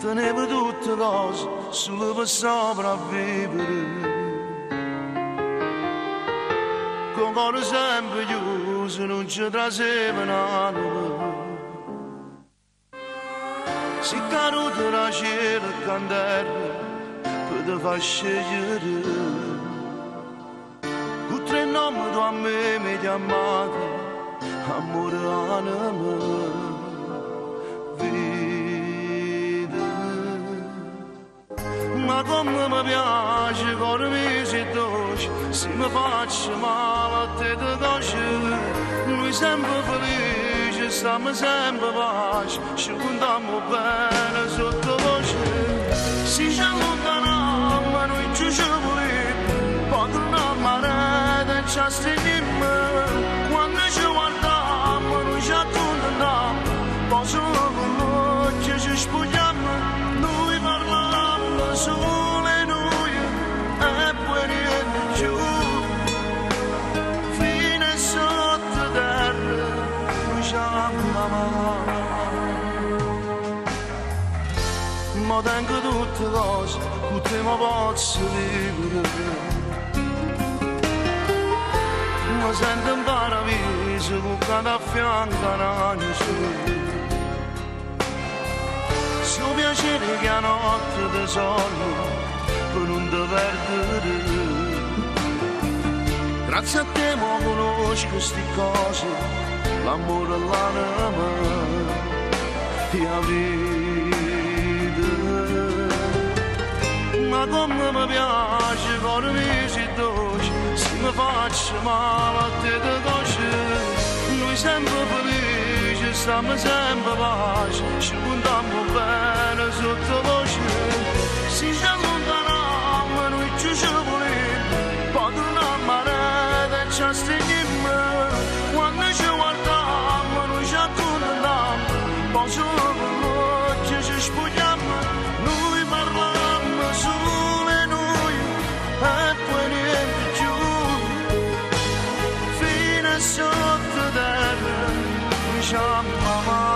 tenevo tutte cose solo per sopravvivere. Con cuore sempre chiuso non ci traseva un'anima. Si caduto da cielo e candela per te far scegliere. Con tre nomi tu a me mi chiamate, amore anima. Ma come mi piace, cuore mio si dolce, se mi faccio male a te ti cosce. Noi sempre felici, stiamo sempre pace, ci contiamo bene sottovoce. Se ci allontaniamo, noi ci vogliamo, poi torniamo a rete e ci asteniamo. Quando ci guardiamo, noi ci accontentiamo, poi solo con l'occhio ci spogliamo. Noi parliamo sole noi e poi niente più. Fino sottoterra noi ci amamo. Ma tengo tutte cose con te mi posso vivere. Mi sento in paradiso con cada fianco arancia. Sto piacere che a notte ti sogno per non te perdere. Grazie a te mo conosco queste cose, l'amore e l'anima e la vita. Ma come mi piace, cuore mio si dolce, se mi faccio male a te ti cosce. Noi sempre felici, stiamo sempre pace, ci contiamo bene sottovoce. Se ci allontaniamo, noi ci vogliamo, poi torniamo a rete e ci asteniamo. Quando ci guardiamo, noi ci accontentiamo, poi solo con l'occhio ci spogliamo. Noi parliamo solo noi e poi niente più. Fino sottoterra noi ci amamo.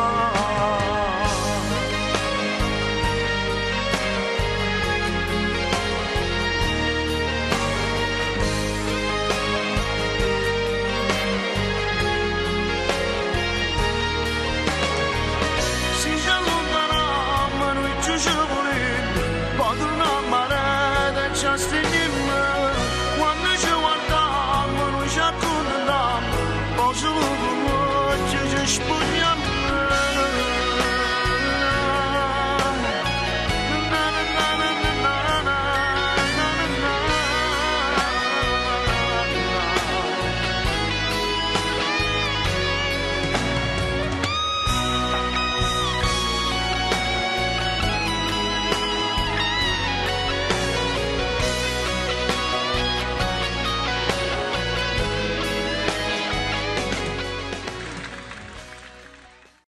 Quando ci guardiamo noi ci accontentiamo, poi solo con l'occhio ci spogliamo.